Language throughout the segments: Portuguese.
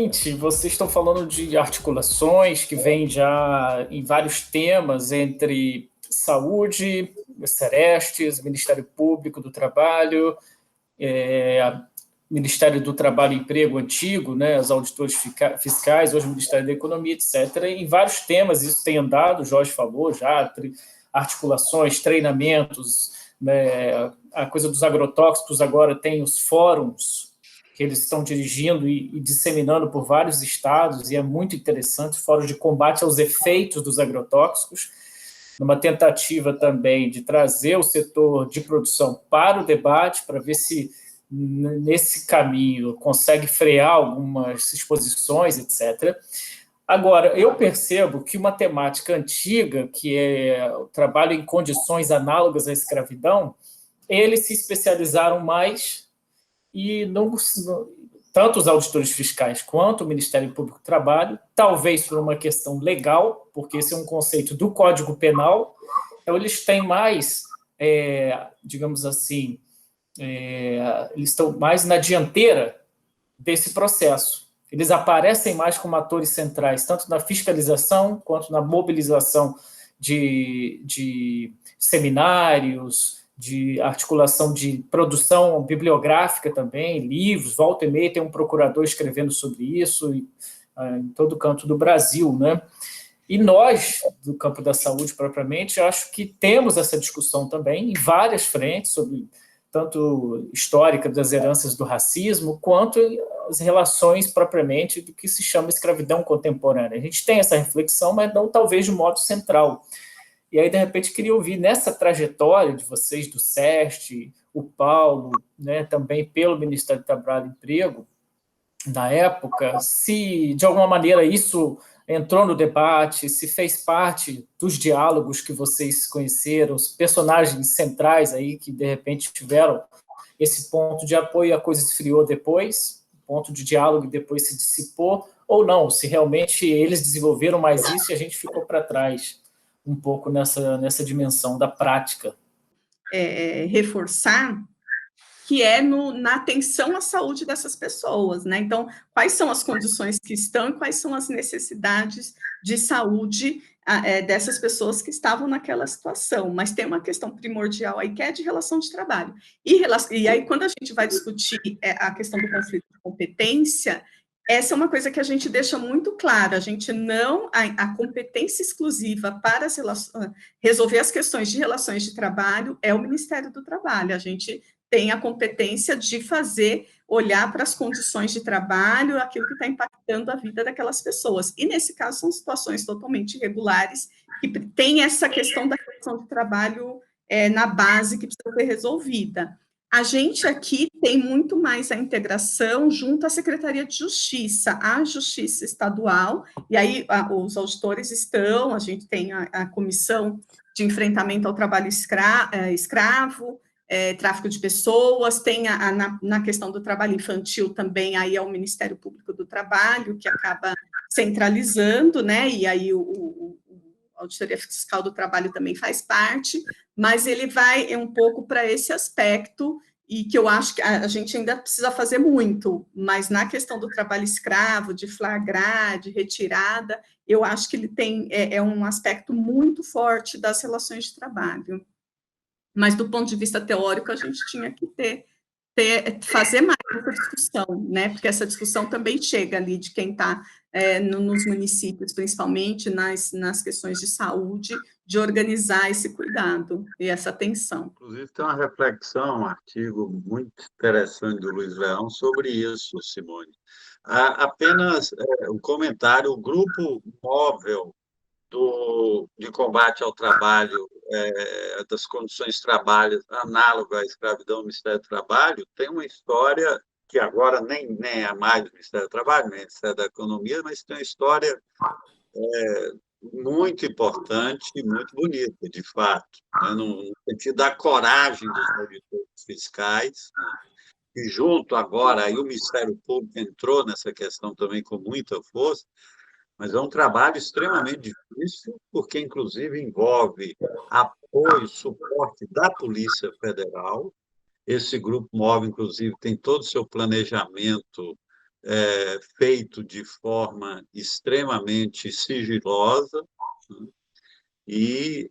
seguinte, vocês estão falando de articulações que vêm já em vários temas entre saúde, Serestes, Ministério Público do Trabalho, Ministério do Trabalho e Emprego antigo, né, os auditores fiscais, hoje o Ministério da Economia, etc. Em vários temas isso tem andado, o Jorge falou já, articulações, treinamentos, né, a coisa dos agrotóxicos agora tem os fóruns que eles estão dirigindo e disseminando por vários estados, e é muito interessante, fórum de combate aos efeitos dos agrotóxicos, numa tentativa também de trazer o setor de produção para o debate, para ver se nesse caminho consegue frear algumas exposições, etc. Agora, eu percebo que uma temática antiga, que é o trabalho em condições análogas à escravidão, eles se especializaram mais e não, tanto os auditores fiscais quanto o Ministério Público do Trabalho, talvez por uma questão legal, porque esse é um conceito do Código Penal, então eles têm mais, digamos assim, eles estão mais na dianteira desse processo. Eles aparecem mais como atores centrais, tanto na fiscalização quanto na mobilização de seminários, de articulação de produção bibliográfica também, livros, volta e meia tem um procurador escrevendo sobre isso em todo canto do Brasil, né? E nós, do campo da saúde propriamente, acho que temos essa discussão também em várias frentes, sobre tanto histórica das heranças do racismo, quanto as relações propriamente do que se chama escravidão contemporânea. A gente tem essa reflexão, mas não talvez de modo central. E aí, de repente, queria ouvir nessa trajetória de vocês, do SEST, o Paulo, né, também pelo Ministério do Trabalho e Emprego, na época, se de alguma maneira isso entrou no debate, se fez parte dos diálogos que vocês conheceram, os personagens centrais aí que, de repente, tiveram esse ponto de apoio e a coisa esfriou depois, ponto de diálogo e depois se dissipou, ou não, se realmente eles desenvolveram mais isso e a gente ficou para trás um pouco nessa dimensão da prática. Reforçar que na atenção à saúde dessas pessoas, né? Então, quais são as condições que estão e quais são as necessidades de saúde dessas pessoas que estavam naquela situação. Mas tem uma questão primordial aí, que é de relação de trabalho. E aí, quando a gente vai discutir a questão do conflito de competência, essa é uma coisa que a gente deixa muito clara, a gente não, a competência exclusiva para resolver as questões de relações de trabalho é o Ministério do Trabalho, a gente tem a competência de olhar para as condições de trabalho, aquilo que está impactando a vida daquelas pessoas, e nesse caso são situações totalmente irregulares, que tem essa questão da relação de trabalho na base que precisa ser resolvida. A gente aqui tem muito mais a integração junto à Secretaria de Justiça, a Justiça Estadual, e aí os auditores a gente tem a Comissão de Enfrentamento ao Trabalho Escravo, tráfico de pessoas, tem na questão do trabalho infantil também, aí é o Ministério Público do Trabalho, que acaba centralizando, né, e aí a Auditoria Fiscal do Trabalho também faz parte, mas ele vai um pouco para esse aspecto, e que eu acho que a gente ainda precisa fazer muito, mas na questão do trabalho escravo, de flagrar, de retirada, eu acho que ele tem um aspecto muito forte das relações de trabalho. Mas, do ponto de vista teórico, a gente tinha que fazer mais essa discussão, né? Porque essa discussão também chega ali de quem está nos municípios, principalmente nas questões de saúde, de organizar esse cuidado e essa atenção. Inclusive, tem uma reflexão, um artigo muito interessante do Luiz Leão sobre isso, Simone. Apenas um comentário, o grupo móvel de combate ao trabalho, das condições de trabalho análogo à escravidão do Ministério do Trabalho, tem uma história que agora nem é mais do Ministério do Trabalho, nem é do Ministério da Economia, mas tem uma história muito importante e muito bonita, de fato, né, no sentido da coragem dos auditores fiscais, né, e junto agora, aí o Ministério Público entrou nessa questão também com muita força, mas é um trabalho extremamente difícil, porque, inclusive, envolve apoio, suporte da Polícia Federal. Esse grupo móvel, inclusive, tem todo o seu planejamento feito de forma extremamente sigilosa, né? E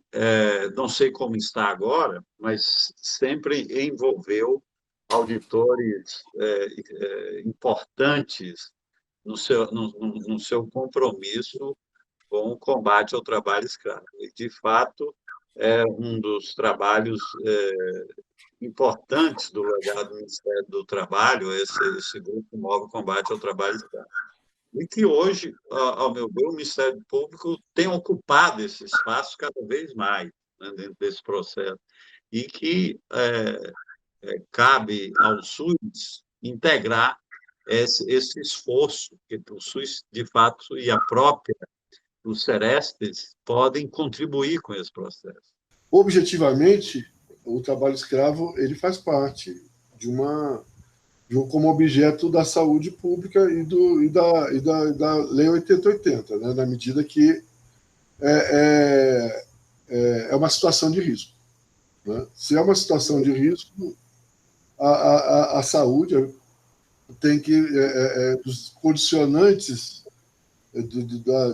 não sei como está agora, mas sempre envolveu auditores importantes no seu compromisso com o combate ao trabalho escravo. E, de fato, é um dos trabalhos importantes do legado do Ministério do Trabalho, esse grupo móvel combate ao trabalho escravo. E que hoje, ao meu ver, o Ministério Público tem ocupado esse espaço cada vez mais, né, dentro desse processo, e que cabe ao SUS integrar esse esforço, que o SUS, de fato, e a própria, os Serestes, podem contribuir com esse processo. Objetivamente, o trabalho escravo ele faz parte como objeto da saúde pública e da Lei 8080, né? Na medida que é uma situação de risco, né? Se é uma situação de risco, a saúde tem que... os condicionantes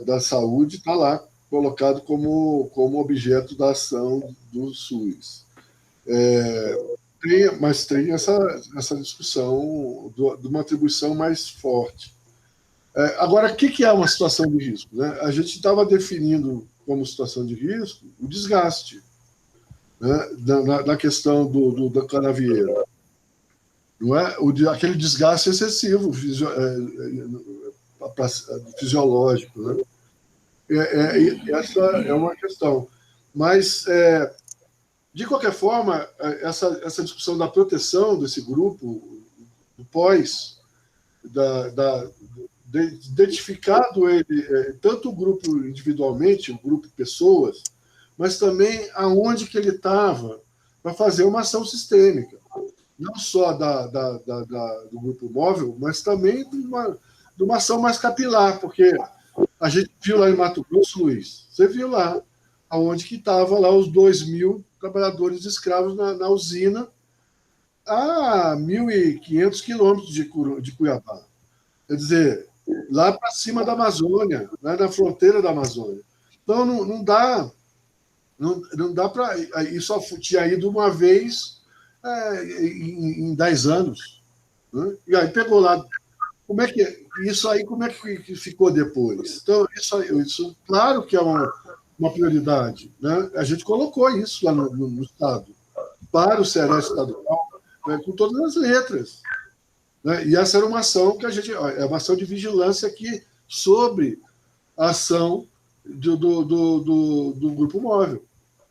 da saúde está lá colocado como objeto da ação do SUS. Mas tem essa discussão de uma atribuição mais forte. Agora, o que é uma situação de risco, né? A gente estava definindo como situação de risco o desgaste, né? na questão da canavieira. Não é? Aquele desgaste excessivo fisiológico, né? Essa é uma questão. Mas, de qualquer forma, essa discussão da proteção desse grupo, do pós, identificado ele, tanto o grupo individualmente, o grupo pessoas, mas também aonde que ele estava para fazer uma ação sistêmica, não só do grupo móvel, mas também de uma ação mais capilar, porque a gente viu lá em Mato Grosso, Luiz, você viu lá aonde que estava lá os 2.000 trabalhadores escravos na usina a 1.500 quilômetros de Cuiabá. Quer dizer, lá para cima da Amazônia, lá na fronteira da Amazônia. Então, não dá para... Isso tinha ido uma vez em 10 anos. Né? E aí pegou lá... Como é que ficou depois? Então, isso claro que é uma prioridade, né? A gente colocou isso lá no Estado, para o Sereste estadual, né, com todas as letras. Né? E essa era uma ação que é uma ação de vigilância aqui sobre a ação do Grupo Móvel.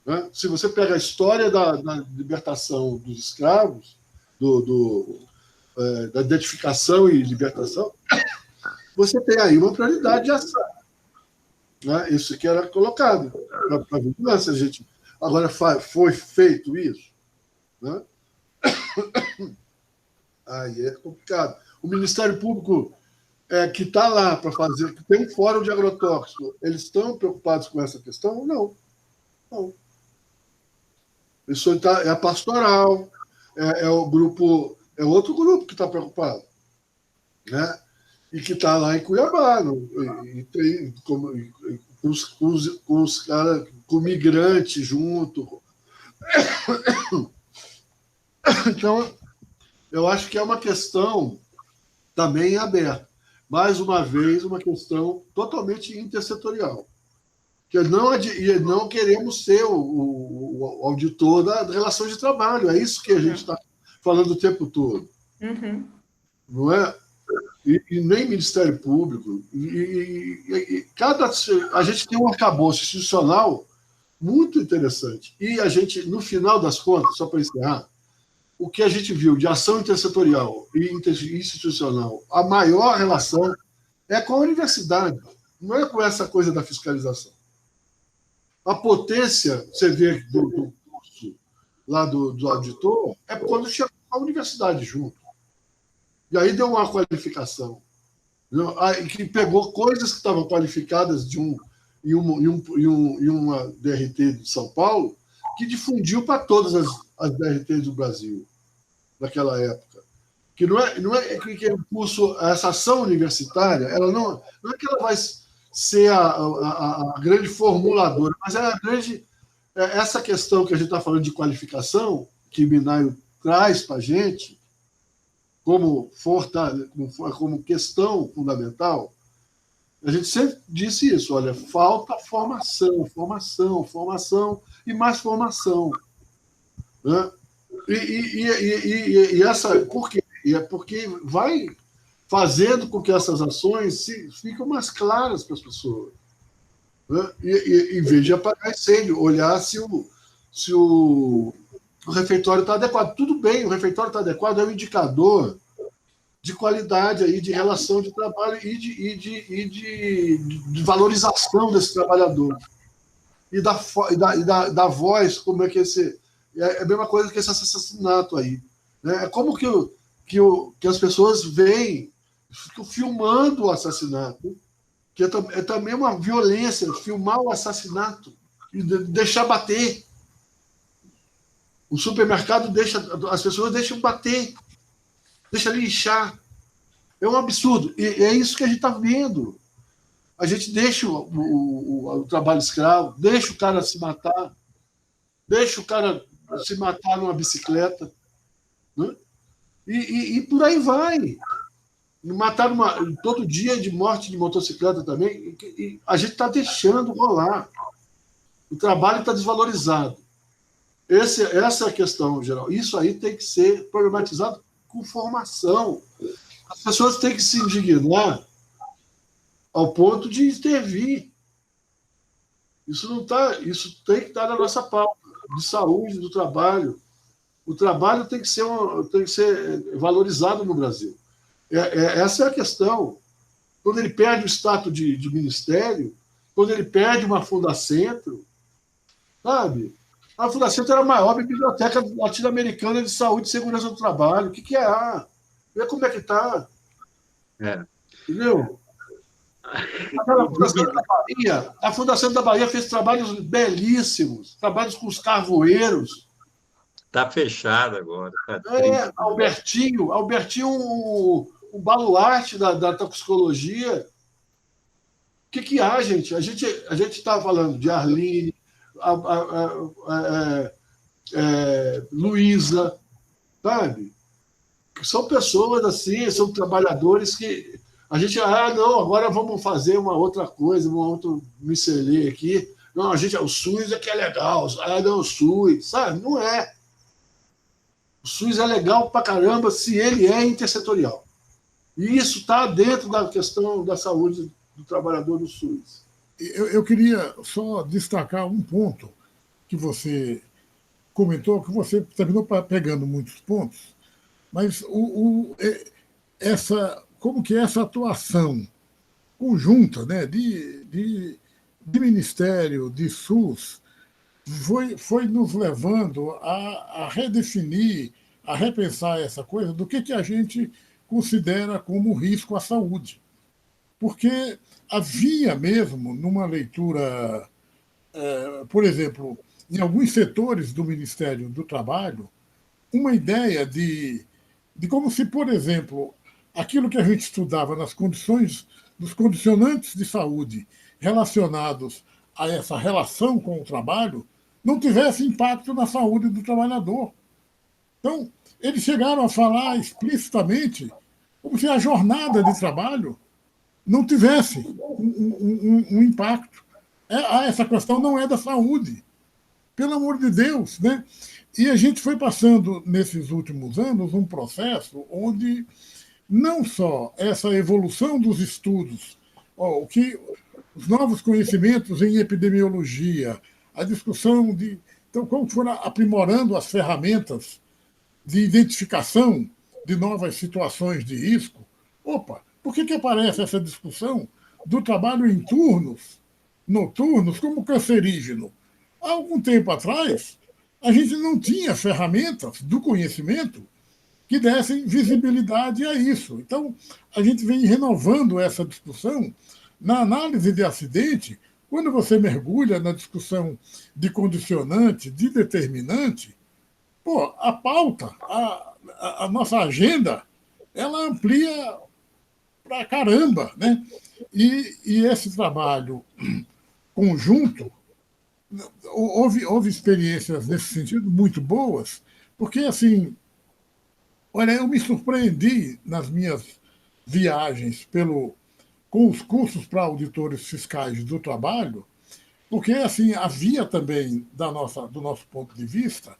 Né? Se você pega a história da libertação dos escravos, da identificação e libertação, você tem aí uma prioridade de ação. Né? Isso que era colocado para a vigilância. Agora, foi feito isso? Né? Aí é complicado. O Ministério Público, que está lá para fazer, que tem um fórum de agrotóxico, eles estão preocupados com essa questão? Não. Isso é a pastoral, o grupo, é outro grupo que está preocupado, né? E que está lá em Cuiabá, e tem com os caras, com migrante junto. Então, eu acho que é uma questão também aberta. Mais uma vez, uma questão totalmente intersetorial. Que não queremos ser o auditor da relação de trabalho. É isso que a gente está falando o tempo todo. Uhum. Não é? E nem Ministério Público. A gente tem um arcabouço institucional muito interessante. E a gente, no final das contas, só para encerrar, o que a gente viu de ação intersetorial e institucional, a maior relação é com a universidade, não é com essa coisa da fiscalização. A potência, você vê do curso lá do auditor, é quando chega a universidade junto. E aí deu uma qualificação, que pegou coisas que estavam qualificadas em uma DRT de São Paulo, que difundiu para todas as DRTs do Brasil, naquela época. que não é que o curso, essa ação universitária, ela não é que ela vai ser a grande formuladora, mas essa questão que a gente está falando de qualificação, que Minayo traz para a gente como questão fundamental, a gente sempre disse isso, olha, falta formação e mais formação. Né? E essa, por quê? É porque vai fazendo com que essas ações fiquem mais claras para as pessoas. Né? Em vez de apagar incêndio, olhar se o refeitório está adequado. Tudo bem, o refeitório está adequado, é um indicador de qualidade, aí, de relação de trabalho e de valorização desse trabalhador. E da voz, como é que esse... É a mesma coisa que esse assassinato aí. Né? É como que as pessoas veem, ficam filmando o assassinato, que é também uma violência, filmar o assassinato e deixar bater. O supermercado as pessoas deixam bater, deixa linchar. É um absurdo. E é isso que a gente está vendo. A gente deixa o trabalho escravo, deixa o cara se matar, deixa o cara se matar numa bicicleta. Né? E por aí vai. Mataram todo dia de morte de motocicleta também. E a gente está deixando rolar. O trabalho está desvalorizado. Essa é a questão geral. Isso aí tem que ser problematizado com formação. As pessoas têm que se indignar ao ponto de intervir. Isso tem que estar na nossa pauta de saúde, do trabalho. O trabalho tem que ser valorizado no Brasil. Essa é a questão. Quando ele perde o status de ministério, quando ele perde uma Fundacentro, sabe? A Fundacentro era a maior biblioteca latino-americana de saúde e segurança do trabalho. O que é a? Vê como é que está. Entendeu? A Fundação da Bahia fez trabalhos belíssimos, trabalhos com os carvoeiros. Está fechado agora. Albertinho, o baluarte da toxicologia. O que há, gente? A gente está falando de Arline, Luísa, sabe? São pessoas assim, são trabalhadores que a gente, não, agora vamos fazer uma outra coisa, uma outra miscelê aqui. Não, o SUS é que é legal. Não, o SUS, sabe? Não é. O SUS é legal pra caramba se ele é intersetorial. E isso está dentro da questão da saúde do trabalhador do SUS. Eu queria só destacar um ponto que você comentou, que você terminou pegando muitos pontos, mas como que essa atuação conjunta, né, de Ministério, de SUS, foi nos levando a redefinir, a repensar essa coisa do que a gente considera como risco à saúde. Porque havia mesmo, numa leitura, por exemplo, em alguns setores do Ministério do Trabalho, uma ideia de como se, por exemplo, aquilo que a gente estudava nas condições, dos condicionantes de saúde relacionados a essa relação com o trabalho, não tivesse impacto na saúde do trabalhador. Então, eles chegaram a falar explicitamente como se a jornada de trabalho não tivesse um impacto. Essa questão não é da saúde. Pelo amor de Deus, né? E a gente foi passando, nesses últimos anos, um processo onde não só essa evolução dos estudos, os novos conhecimentos em epidemiologia, a discussão de como foram aprimorando as ferramentas de identificação de novas situações de risco. Por que aparece essa discussão do trabalho em turnos, noturnos, como cancerígeno? Há algum tempo atrás, a gente não tinha ferramentas do conhecimento que dessem visibilidade a isso. Então, a gente vem renovando essa discussão na análise de acidente. Quando você mergulha na discussão de condicionante, de determinante, a pauta, a nossa agenda ela amplia pra caramba, né? E esse trabalho conjunto, houve experiências nesse sentido muito boas, porque, assim, olha, eu me surpreendi nas minhas viagens com os cursos para auditores fiscais do trabalho, porque, assim, havia também, do nosso ponto de vista,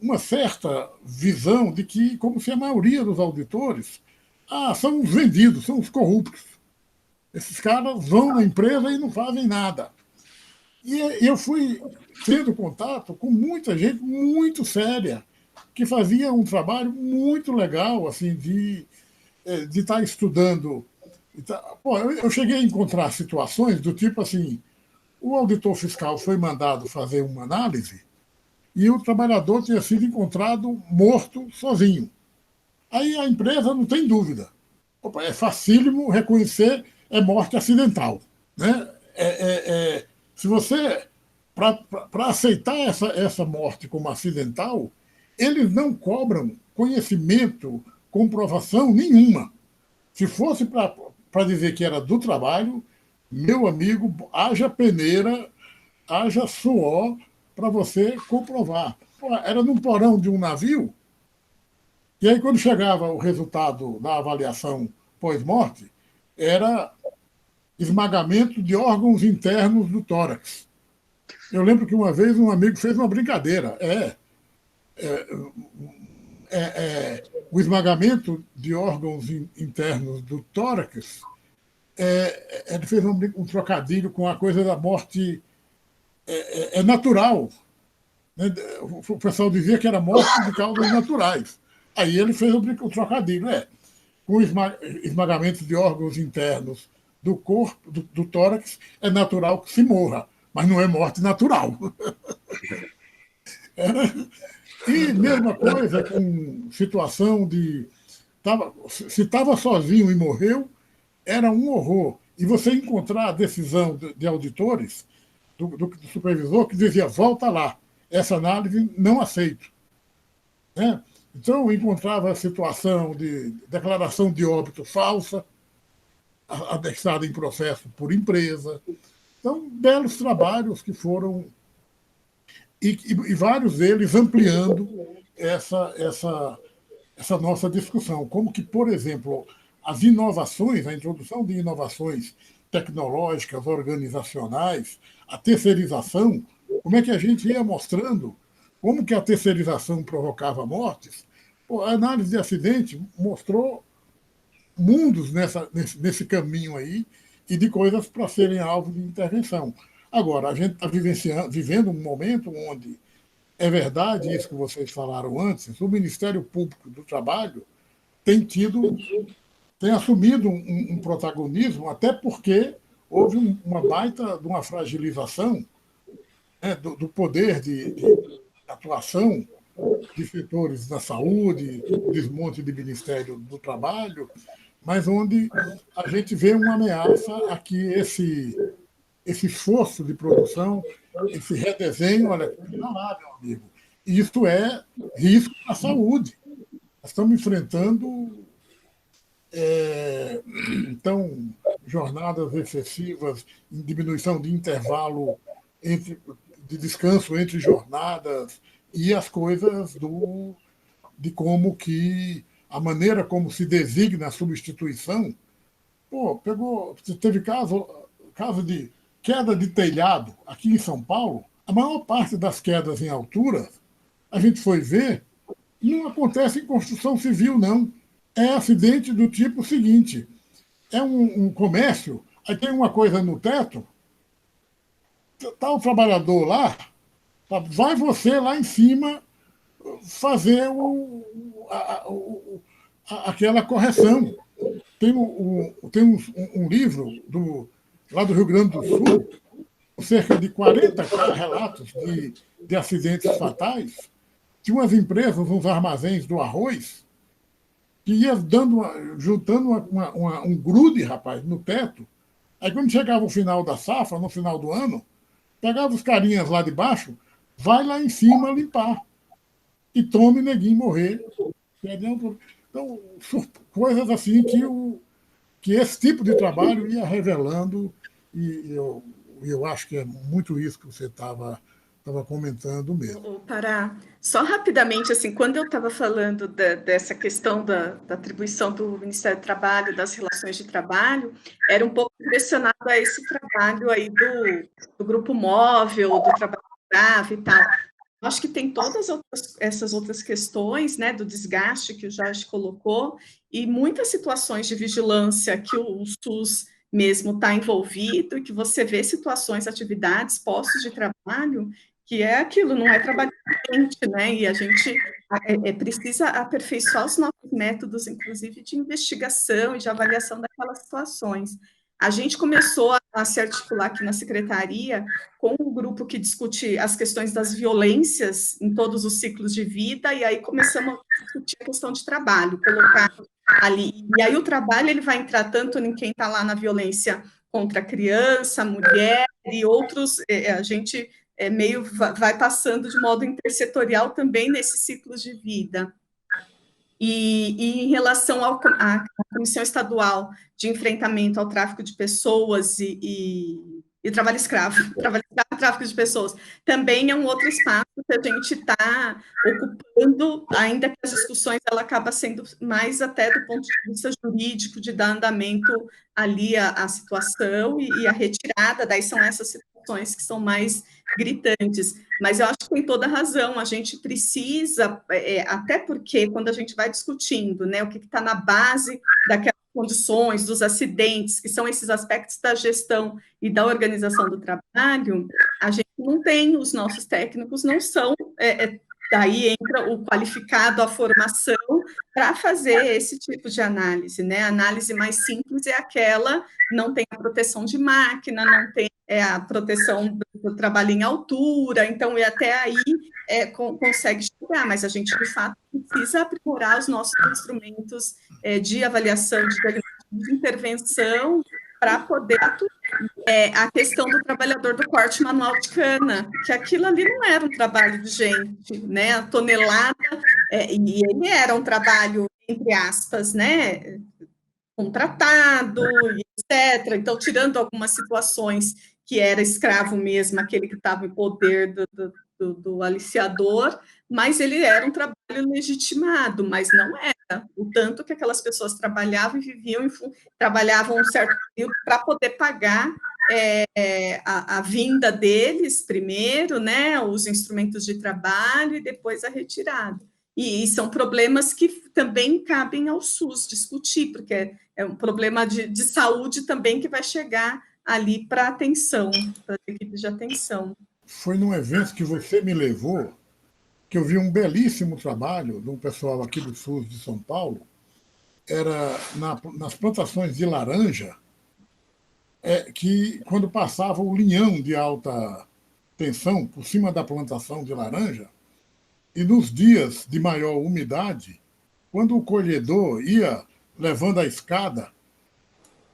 uma certa visão de que, como se a maioria dos auditores são os vendidos, são os corruptos. Esses caras vão na empresa e não fazem nada. E eu fui tendo contato com muita gente muito séria, que fazia um trabalho muito legal, assim, de estar estudando. Pô, eu cheguei a encontrar situações do tipo assim, o auditor fiscal foi mandado fazer uma análise e o trabalhador tinha sido encontrado morto sozinho. Aí a empresa não tem dúvida. Opa, é facílimo reconhecer, é morte acidental. Né? Se você, para aceitar essa morte como acidental, eles não cobram conhecimento, comprovação nenhuma. Se fosse para dizer que era do trabalho, meu amigo, haja peneira, haja suor para você comprovar. Era num porão de um navio, e aí quando chegava o resultado da avaliação pós-morte, era esmagamento de órgãos internos do tórax. Eu lembro que uma vez um amigo fez uma brincadeira. O esmagamento de órgãos internos do tórax, ele fez um trocadilho com a coisa da morte natural. Né? O pessoal dizia que era morte de causas naturais. Aí ele fez um trocadilho. Com esmagamento de órgãos internos do corpo, do tórax, é natural que se morra, mas não é morte natural. E mesma coisa com situação de... se estava sozinho e morreu, era um horror. E você encontrar a decisão de auditores, do supervisor, que dizia, volta lá, essa análise não aceito. Né? Então, encontrava a situação de declaração de óbito falsa, anexada em processo por empresa. Então, belos trabalhos que foram... E vários deles ampliando essa nossa discussão. Como que, por exemplo, as inovações, a introdução de inovações tecnológicas, organizacionais, a terceirização, como é que a gente ia mostrando como que a terceirização provocava mortes. A análise de acidente mostrou mundos nesse caminho aí e de coisas para serem alvo de intervenção. Agora, a gente está vivendo um momento onde, é verdade isso que vocês falaram antes, o Ministério Público do Trabalho tem assumido um protagonismo, até porque houve uma baita de uma fragilização, né, do poder de atuação de setores da saúde, desmonte do Ministério do Trabalho, mas onde a gente vê uma ameaça a que esse esforço de produção, esse redesenho, olha, não há, meu amigo. Isso é risco à saúde. Nós estamos enfrentando então, jornadas excessivas, diminuição de intervalo de descanso entre jornadas e as coisas de como que a maneira como se designa a substituição. Teve caso de queda de telhado aqui em São Paulo. A maior parte das quedas em altura, a gente foi ver, não acontece em construção civil, não. É acidente do tipo seguinte: é um comércio, aí tem uma coisa no teto, está o trabalhador lá, vai você lá em cima fazer aquela correção. Tem um livro lá do Rio Grande do Sul, com cerca de 40 relatos de acidentes fatais, de umas empresas, uns armazéns do arroz, que ia juntando um grude, rapaz, no teto. Aí, quando chegava o final da safra, no final do ano, pegava os carinhas lá de baixo, vai lá em cima limpar. E tome neguinho morrer. Então, coisas assim que esse tipo de trabalho ia revelando, e eu acho que é muito isso que você estava comentando mesmo. Pará, só rapidamente, assim, quando eu estava falando dessa questão da atribuição do Ministério do Trabalho, das relações de trabalho, era um pouco direcionado a esse trabalho aí do grupo móvel, do trabalho grave e tal. Acho que tem todas essas outras questões, né, do desgaste que o Jorge colocou, e muitas situações de vigilância que o SUS mesmo está envolvido, e que você vê situações, atividades, postos de trabalho, que é aquilo, não é trabalho de gente, né, e a gente precisa aperfeiçoar os nossos métodos, inclusive de investigação e de avaliação daquelas situações. A gente começou a se articular aqui na secretaria com um grupo que discute as questões das violências em todos os ciclos de vida, e aí começamos a discutir a questão de trabalho, colocar ali. E aí o trabalho ele vai entrar tanto em quem está lá na violência contra a criança, mulher e outros, a gente meio vai passando de modo intersetorial também nesses ciclos de vida. E em relação à Comissão Estadual de Enfrentamento ao Tráfico de Pessoas e trabalho escravo, tráfico de pessoas, também é um outro espaço que a gente está ocupando, ainda que as discussões ela acaba sendo mais até do ponto de vista jurídico, de dar andamento ali à situação e a retirada, daí são essas situações que são mais gritantes, mas eu acho que tem toda a razão, a gente precisa, até porque quando a gente vai discutindo, né, o que está na base daquelas condições, dos acidentes, que são esses aspectos da gestão e da organização do trabalho, a gente não tem, os nossos técnicos não são, daí entra o qualificado, a formação, para fazer esse tipo de análise, né, a análise mais simples é aquela, não tem a proteção de máquina, não tem a proteção do trabalho em altura, então, e até aí consegue chegar, mas a gente, de fato, precisa aprimorar os nossos instrumentos de avaliação, de diagnóstico, de intervenção, para poder atuar. A questão do trabalhador do corte manual de cana, que aquilo ali não era um trabalho de gente, né, a tonelada, e ele era um trabalho, entre aspas, né, contratado, etc. Então, tirando algumas situações que era escravo mesmo, aquele que estava em poder do aliciador, mas ele era um trabalho legitimado, mas não era. O tanto que aquelas pessoas trabalhavam e viviam, trabalhavam um certo período para poder pagar a vinda deles primeiro, né, os instrumentos de trabalho e depois a retirada. E são problemas que também cabem ao SUS discutir, porque é um problema de saúde também que vai chegar ali para atenção, para as equipes de atenção. Foi num evento que você me levou que eu vi um belíssimo trabalho de um pessoal aqui do SUS de São Paulo, era nas plantações de laranja, que quando passava o linhão de alta tensão por cima da plantação de laranja, e nos dias de maior umidade, quando o colhedor ia levando a escada,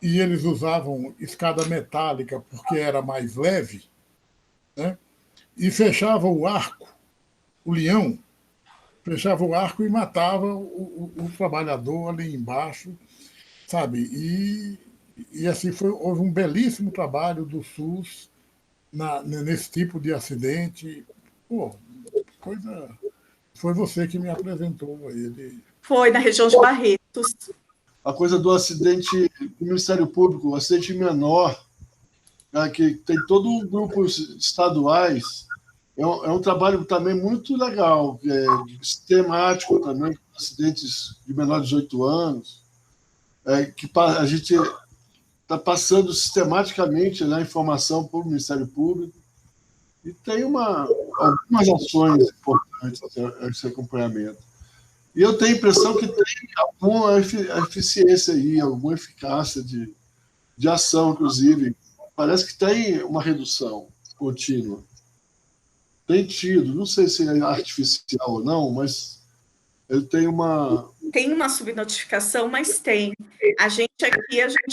e eles usavam escada metálica porque era mais leve, né? E fechava o arco, o leão, fechava o arco e matava o trabalhador ali embaixo, sabe? E assim houve um belíssimo trabalho do SUS nesse tipo de acidente. Pô, foi você que me apresentou ele. Foi na região de Barretos. A coisa do acidente do Ministério Público, o acidente menor, né, que tem todo um grupo estaduais, é um trabalho também muito legal, sistemático também, acidentes de menor de 18 anos, que a gente está passando sistematicamente, né, informação para o Ministério Público, e tem algumas ações importantes esse acompanhamento. E eu tenho a impressão que tem alguma eficiência aí, alguma eficácia de ação, inclusive. Parece que tem uma redução contínua. Tem tido, não sei se é artificial ou não, mas ele tem uma... Tem uma subnotificação, mas tem. A gente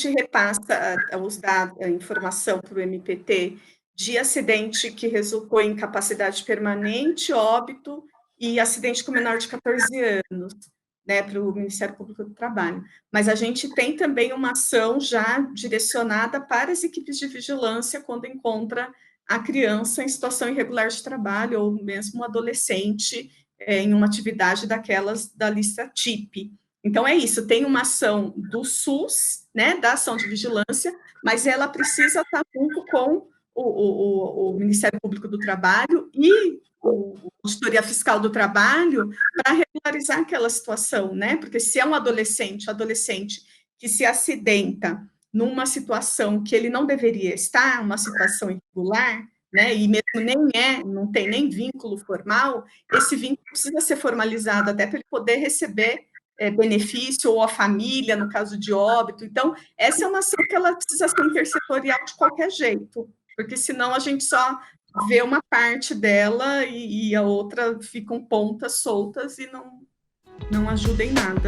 repassa os dados, a informação para o MPT de acidente que resultou em incapacidade permanente, óbito e acidente com menor de 14 anos. né, para o Ministério Público do Trabalho. Mas a gente tem também uma ação já direcionada para as equipes de vigilância quando encontra a criança em situação irregular de trabalho ou mesmo um adolescente em uma atividade daquelas da lista TIP. Então, é isso, tem uma ação do SUS, né, da ação de vigilância, mas ela precisa estar junto com o Ministério Público do Trabalho e a Auditoria Fiscal do Trabalho para regularizar aquela situação, né? Porque se é um adolescente que se acidenta numa situação que ele não deveria estar, uma situação irregular, né? E mesmo não tem nem vínculo formal, esse vínculo precisa ser formalizado até para ele poder receber benefício, ou a família, no caso de óbito. Então, essa é uma ação que ela precisa ser intersetorial de qualquer jeito, porque senão a gente só vê uma parte dela e a outra ficam pontas soltas e não ajuda em nada.